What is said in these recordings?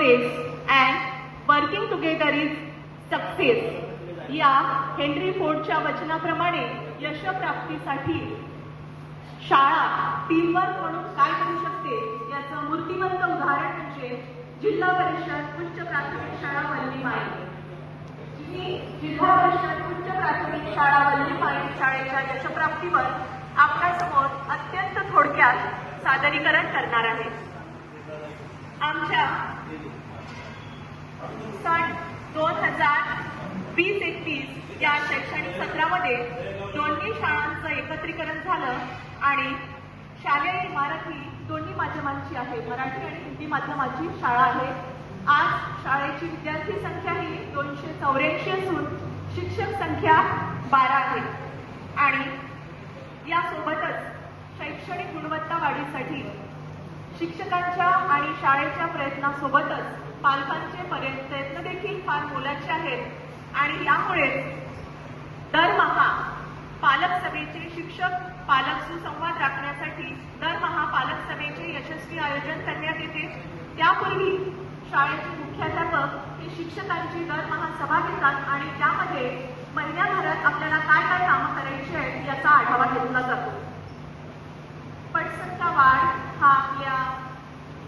Progress and working together is success या Henry फोर्डच्या वचनाप्रमाणे यशप्राप्तीसाठी शाळा teamwork म्हणून काय करू शकते याचं मूर्तिमंत उदाहरण म्हणजे जिल्हा परिषद उच्च प्राथमिक शाळा वल्लीमाई. जिल्हा परिषद उच्च प्राथमिक शाळा वल्लीमाई शाळेच्या यशप्राप्तीवर आपल्यासमोर अत्यंत थोडक्यात सादरीकरण करणार आहे. आमच्या सन 2020-21 या शैक्षणिक सत्रामध्ये दोन्ही शाळांचं एकत्रीकरण झालं आणि शालेय इमारत ही दोन्ही माध्यमांची आहे, मराठी आणि हिंदी माध्यमाची शाळा आहे. आज शाळेची विद्यार्थी संख्या ही 284 असून शिक्षक संख्या 12 आहे आणि यासोबतच शैक्षणिक गुणवत्ता वाढीसाठी शिक्षकांच्या आणि शाळेच्या प्रयत्नासोबतच पालकांचे प्रयत्न देखील फार मोलाचे आहेत आणि यामुळे दरमहा पालक सभेचे शिक्षक पालक सुसंवाद राखण्यासाठी दरमहा पालक सभेचे यशस्वी आयोजन करण्यात येते. त्यापूर्वी शाळेचे मुख्याध्यापक हे शिक्षकांची दरमहा सभा घेतात आणि त्यामध्ये महिन्याभरात आपल्याला काय काय कामं करायची आहेत याचा आढावा घेतला जातो. पटसंख्या वाढ हा आपल्या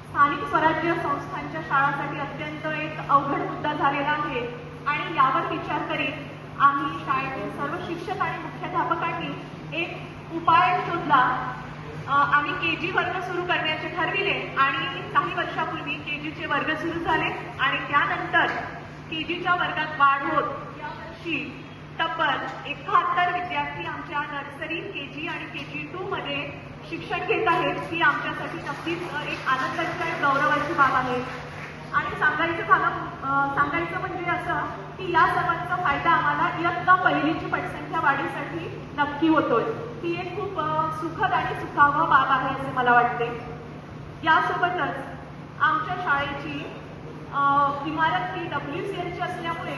स्थानिक स्वराज्य संस्थांच्या शाळांसाठी अत्यंत एक अवघड मुद्दा झालेला आहे आणि यावर विचार करीत आम्ही शाळेतील सर्व शिक्षक आणि मुख्याध्यापकांनी एक उपाय शोधला. आम्ही KG वर्ग सुरू करण्याचे ठरविले आणि काही वर्षापूर्वी KGचे वर्ग सुरू झाले आणि त्यानंतर KGच्या वर्गात वाढ होत यावर्षी तब्बल 71 विद्यार्थी आमच्या नर्सरी, KG आणि KG2 मध्ये शिक्षण घेत आहेत. ही आमच्यासाठी नक्कीच एक आनंदाची आणि गौरवाची बाब आहे. आणि सांगायचं म्हणजे असं की या सर्वांचा फायदा आम्हाला इयत्ता पहिलीची पटसंख्या वाढीसाठी नक्की होतोय. ही एक खूप सुखद आणि सुखावह बाब आहे असे मला वाटते. यासोबतच आमच्या शाळेची इमारत ही WCLची असल्यामुळे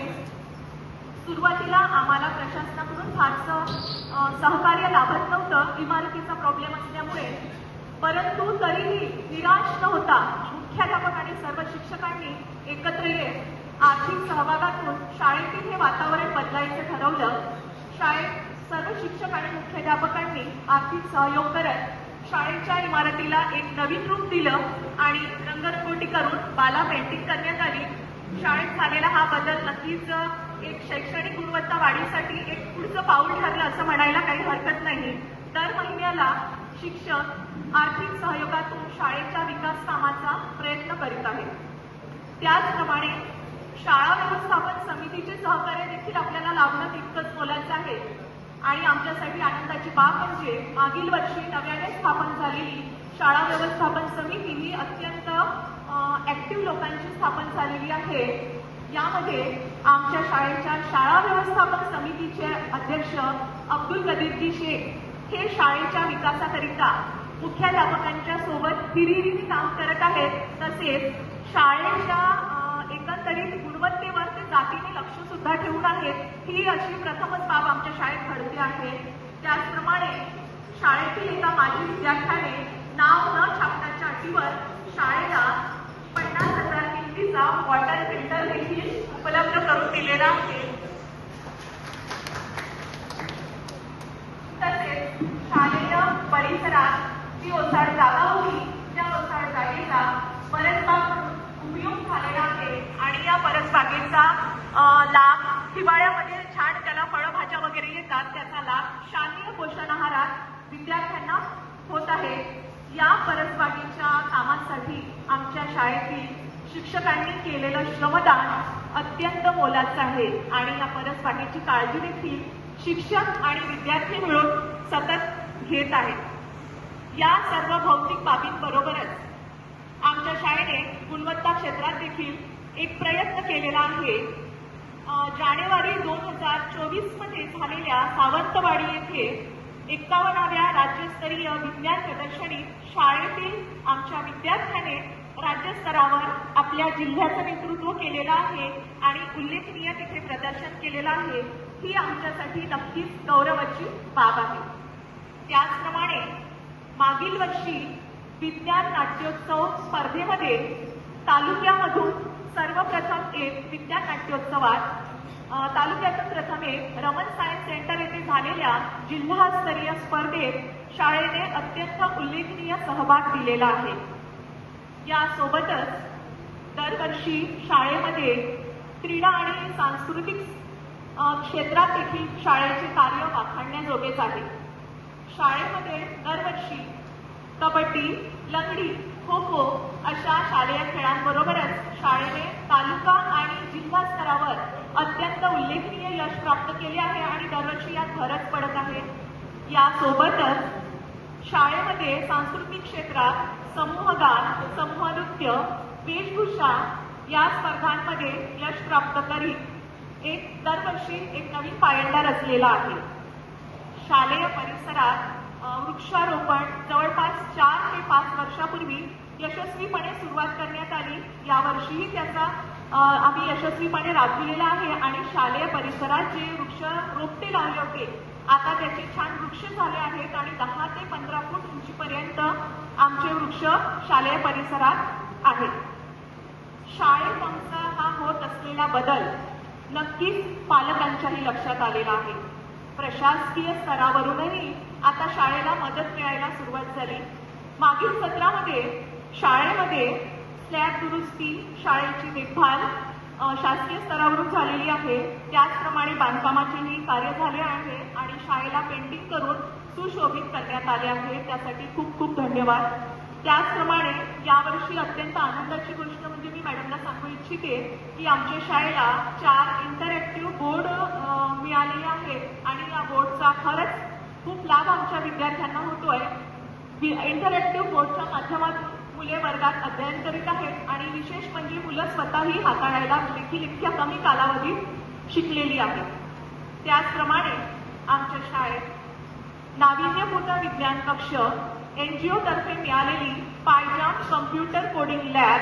सुरुवातीला आम्हाला प्रशासनाकडून फारसं सहकार्य लाभत नव्हतं इमारतीचा प्रॉब्लेम असल्यामुळे, परंतु तरीही निराश न होता मुख्याध्यापक आणि सर्व शिक्षकांनी एकत्र येत आर्थिक सहभागातून शाळेतील हे वातावरण बदलायचं ठरवलं. शाळेत सर्व शिक्षक आणि मुख्याध्यापकांनी आर्थिक सहयोग करत शाळेच्या इमारतीला एक नवीन रूप दिलं आणि रंगरंगोटी करून बाला पेंटिंग करण्यात आली. शाळेत झालेला हा बदल नक्कीच एक शैक्षणिक गुणवत्ता वाढीसाठी एक पुढचं पाऊल ठरलं असं म्हणायला काही हरकत नाही. दर महिन्याला शिक्षक आर्थिक सहयोगातून शाळेच्या विकास कामाचा प्रयत्न करीत आहेत. त्याचप्रमाणे शाळा व्यवस्थापन समितीचे सहकार्य देखील आपल्याला लाभणं तितकंच मोलाचं आहे आणि आमच्यासाठी आनंदाची बाब म्हणजे मागील वर्षी नव्याने स्थापन झालेली शाळा व्यवस्थापन समिती ही अत्यंत ऍक्टिव्ह लोकांची स्थापन झालेली आहे. यामध्ये आमच्या शाळेच्या शाळा व्यवस्थापन समितीचे अध्यक्ष अब्दुल कदीरजी शेख हे शाळेच्या विकासाकरिता मुख्याध्यापकांच्या सोबत हिरिरीने काम करत आहेत. तसेच शाळेच्या एकंदरीत गुणवत्तेवर ते जातीने लक्ष सुद्धा ठेवून आहेत. ही अशी प्रथमच बाब आमच्या शाळेत घडते आहे. त्याचप्रमाणे शाळेतील एका माजी विद्यार्थ्याने नाव न छापण्याच्या अटीवर शाळेला 50,000 किमतीचा वॉटर फिल्टर देखील उपलब्ध करून दिलेला आहे. तसेच शालेय परिसरात जी ओसाड जागा होती त्या ओसाड जागेचा परसबाग उपयोग झालेला आहे आणि या परसबागेचा लाभ हिवाळ्यामध्ये छान त्याला फळभाज्या वगैरे येतात, त्याचा लाभ शालेय पोषण आहारात विद्यार्थ्यांना होत आहे. या परसबागेच्या कामांसाठी आमच्या शाळेतील शिक्षकांनी केलेलं श्रमदान अत्यंत मोलाचं आहे आणि या परसबागेची काळजी देखील शिक्षक आणि विद्यार्थी मिळून सतत घेत आहेत. या सर्व भौतिक बाबींबरोबरच आमच्या शाळेने गुणवत्ता क्षेत्रात देखील एक प्रयत्न केलेला आहे. जानेवारी 2024 मध्ये झालेल्या सावंतवाडी येथे 51व्या राज्यस्तरीय विज्ञान प्रदर्शनीत शाळेतील आमच्या विद्यार्थ्याने राज्यस्तरावर आपल्या जिल्ह्याचं नेतृत्व केलेलं आहे आणि उल्लेखनीय तिथे प्रदर्शन केलेलं आहे. ही आमच्यासाठी नक्कीच गौरवाची बाब आहे. त्याचप्रमाणे मागील वर्षी विज्ञान नाट्योत्सव स्पर्धेमध्ये तालुक्यामधून सर्वप्रथम एक विद्या नाट्योत्सवात तालुक्यातून प्रथम एक रमण सायन्स सेंटर येथे झालेल्या जिल्हास्तरीय स्पर्धेत शाळेने अत्यंत उल्लेखनीय सहभाग दिलेला आहे. यासोबतच दरवर्षी शाळेमध्ये क्रीडा आणि सांस्कृतिक क्षेत्रात देखील शाळेचे कार्य वाखाणण्याजोगेच आहे. शाळेमध्ये दरवर्षी कबड्डी, लंगडी, खो खो अशा शालेय खेळांबरोबरच शाळेने तालुका आणि जिल्हा स्तरावर अत्यंत उल्लेखनीय यश प्राप्त केले आहे आणि दरवर्षी यात भरच पडत आहे. यासोबतच शाळेमध्ये सांस्कृतिक क्षेत्रात समूहगान, समूह नृत्य, वेशभूषा या स्पर्धांमध्ये यश प्राप्त करीत दरवर्षी एक नवीन पायंडा रचलेला आहे. शालेय परिसरात वृक्षारोपण जवळपास 4 ते 5 वर्षापूर्वी यशस्वीपणे सुरुवात करण्यात आली. यावर्षीही त्याचा आम्ही यशस्वीपणे राबविलेला आहे आणि शालेय परिसरात जे वृक्ष रोपटे लावले होते आता त्याचे छान वृक्ष झाले आहेत आणि 10 ते 15 फूट उंचीपर्यंत आमचे वृक्ष शालेय परिसरात आहेत. शाळेत आमचा हा होत असलेला बदल नक्कीच पालकांच्याही लक्षात आलेला आहे. प्रशासकीय स्तरावरूनही आता शाळेला मदत मिळायला सुरुवात झाली. मागील सत्रामध्ये शाळेमध्ये स्लॅब दुरुस्ती, शाळेची देखभाल शासकीय स्तरावरून झालेली आहे. त्याचप्रमाणे बांधकामाचेही कार्य झाले आहे आणि शाळेला पेंटिंग करून सुशोभित करण्यात आले आहे. त्यासाठी खूप खूप धन्यवाद. त्याचप्रमाणे यावर्षी अत्यंत आनंदाची गोष्ट म्हणजे मी मॅडमला सांगू इच्छिते की आमच्या शाळेला 4 इंटरॅक्टिव्ह बोर्ड मिळालेले आहेत आणि या बोर्डचा खरंच खूप लाभ आमच्या विद्यार्थ्यांना होतोय. इंटरॅक्टिव्ह बोर्डच्या माध्यमातून मुले वर्गात अध्ययन करीत आहेत आणि विशेष म्हणजे मुलं स्वतःही हाताळायला देखील इतक्या कमी कालावधीत शिकलेली आहेत. त्याचप्रमाणे आमच्या शाळेत नाविन्यपूर्ण विज्ञान कक्ष, NGO तर्फे मिळालेली पायजाम कम्प्युटर कोडिंग लॅब,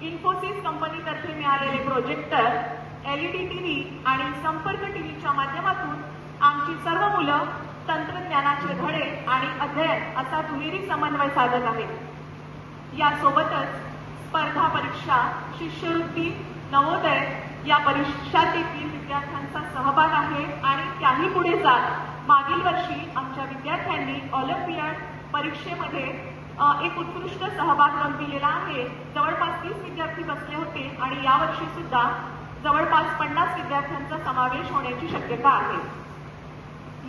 इन्फोसिस कंपनीतर्फे मिळालेले प्रोजेक्टर, LED TV आणि संपर्क टीव्हीच्या माध्यमातून आमची सर्व मुलं तंत्रज्ञानाचे धडे आणि अध्ययन असा दुहेरी समन्वय साधत आहेत. यासोबतच स्पर्धा परीक्षा, शिष्यवृत्ती, नवोदय या परीक्षात देखील विद्यार्थ्यांचा सहभाग आहे आणि त्याही पुढे जात मागील वर्षी आमच्या विद्यार्थ्यांनी ऑलिम्पियाड परीक्षेमध्ये एक उत्कृष्ट सहभाग नोंदविलेला आहे. जवळपास 30 विद्यार्थी बसले होते आणि यावर्षी सुद्धा जवळपास 50 विद्यार्थ्यांचा समावेश होण्याची शक्यता आहे.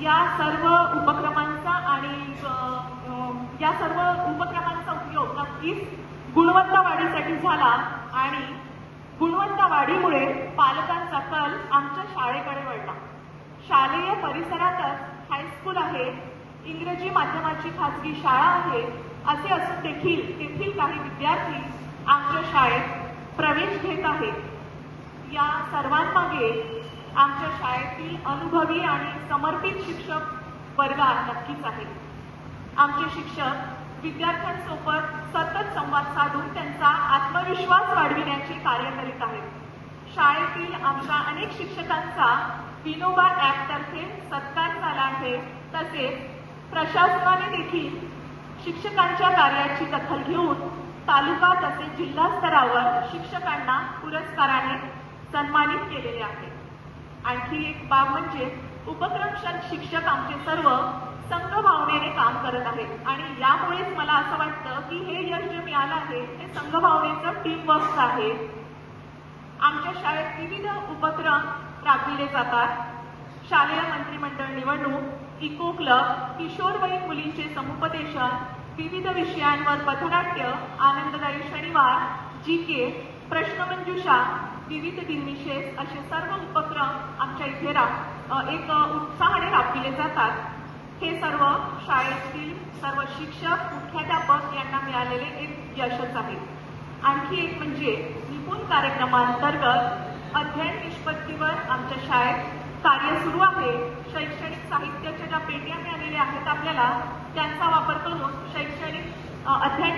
या सर्व उपक्रमांचा उपयोग नक्कीच गुणवत्ता वाढीसाठी झाला आणि गुणवत्ता वाढीमुळे पालकांचा कल आमच्या शाळेकडे वळला. शालेय परिसरातच हायस्कूल आहे, इंग्रजी माध्यमाची खाजगी शाळा आहे, असे असून देखील तेथील काही विद्यार्थी आमच्या शाळेत प्रवेश घेत आहेत. या सर्वांमागे आमच्या शाळेतील अनुभवी आणि समर्पित शिक्षक वर्ग नक्कीच आहे. आमचे शिक्षक विद्यार्थ्यांसोबत सतत संवाद साधून त्यांचा आत्मविश्वास वाढविण्याचे कार्य करीत आहेत. शाळेतील आमच्या अनेक शिक्षकांचा विनोबा ॲपतर्फे सत्कार झाला आहे. तसेच प्रशासनाने देखील शिक्षकांच्या कार्याची दखल घेऊन तालुका तसेच जिल्हा स्तरावर शिक्षकांना पुरस्काराने सन्मानित केलेले आहे. आणखी एक बाब म्हणजे उपक्रम शिक्षक आमचे सर्व संघभावनेने काम करत आहेत आणि यामुळेच मला असं वाटतं की हे यश जे मिळालं आहे ते संघभावनेचं टीमवर्क आहे. आमच्या शाळेत विविध उपक्रम राबविले जातात. शालेय मंत्रिमंडळ निवडणूक, इको क्लब, किशोरवयीन मुलींचे समुपदेशन, विविध विषयांवर पथनाट्य, आनंददायी शनिवार, GK, प्रश्नमंजुषा, विविध दिनविशेष असे सर्व उपक्रम आमच्या इथे एक उत्साहाने राबविले जातात. हे सर्व शाळेतील सर्व शिक्षक, मुख्याध्यापक यांना मिळालेले एक यशच आहे. आणखी एक म्हणजे निपुण कार्यक्रमांतर्गत अध्ययन निष्पत्तीवर आमच्या शाळेत कार्य सुरू आहे. शैक्षणिक साहित्याच्या ज्या पेट्या मिळालेल्या आहेत आपल्याला त्यांचा वापर करून शैक्षणिक अध्ययन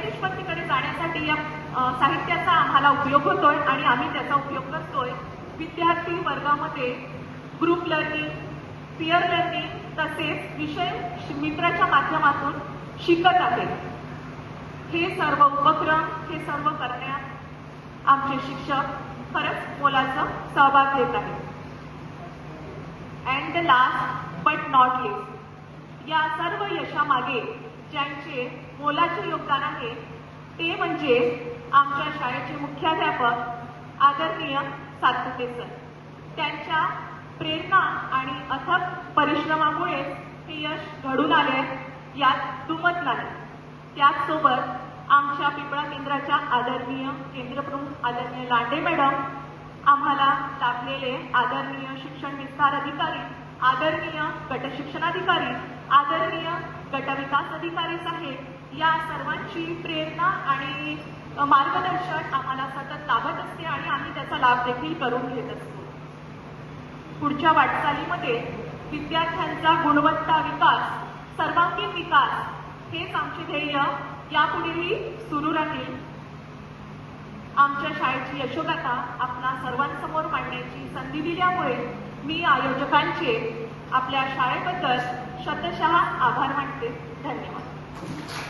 निष्पत्तीकडे जाण्यासाठी या साहित्याचा आम्हाला उपयोग होतोय आणि आम्ही त्याचा उपयोग करतोय. विद्यार्थी वर्गामध्ये ग्रुप लर्निंग, पीअर लर्निंग तसेच विषय मित्राच्या माध्यमातून शिकत आहेत. हे सर्व उपक्रम, हे सर्व करण्यात आमचे शिक्षक खरंच मोलाचा सहभाग घेत आहेत. And the last but not list, या सर्व यशामागे ज्यांचे मोलाचे योगदान आहे ते म्हणजे आमच्या शाळेचे मुख्याध्यापक आदरणीय सातपुते सर. त्यांच्या प्रेरणा आणि अथक परिश्रमामुळे हे यश घडून आले, यात दुमत नाही. त्याचसोबत आमच्या पिंपळा केंद्राच्या आदरणीय केंद्रप्रमुख आदरणीय लांडे मॅडम, आम्हाला लाभलेले आदरणीय शिक्षण विस्तार अधिकारी, आदरणीय गट शिक्षणाधिकारी, आदरणीय गटविकास अधिकारी साहेब, या सर्वांची प्रेरणा आणि मार्गदर्शन आम्हाला सतत लाभत असते आणि आम्ही त्याचा लाभ देखील करून घेत असतो. पुढच्या वाटचालीमध्ये विद्यार्थ्यांचा गुणवत्ता विकास, सर्वांगीण विकास हेच आमचे ध्येय यापुढेही सुरू राहील. आमच्या शाळेची यशोगाथा आपणा सर्वांसमोर मांडण्याची संधी दिल्यामुळे मी आयोजकांचे आपल्या शाळेबद्दल शतशः आभार मानते. धन्यवाद.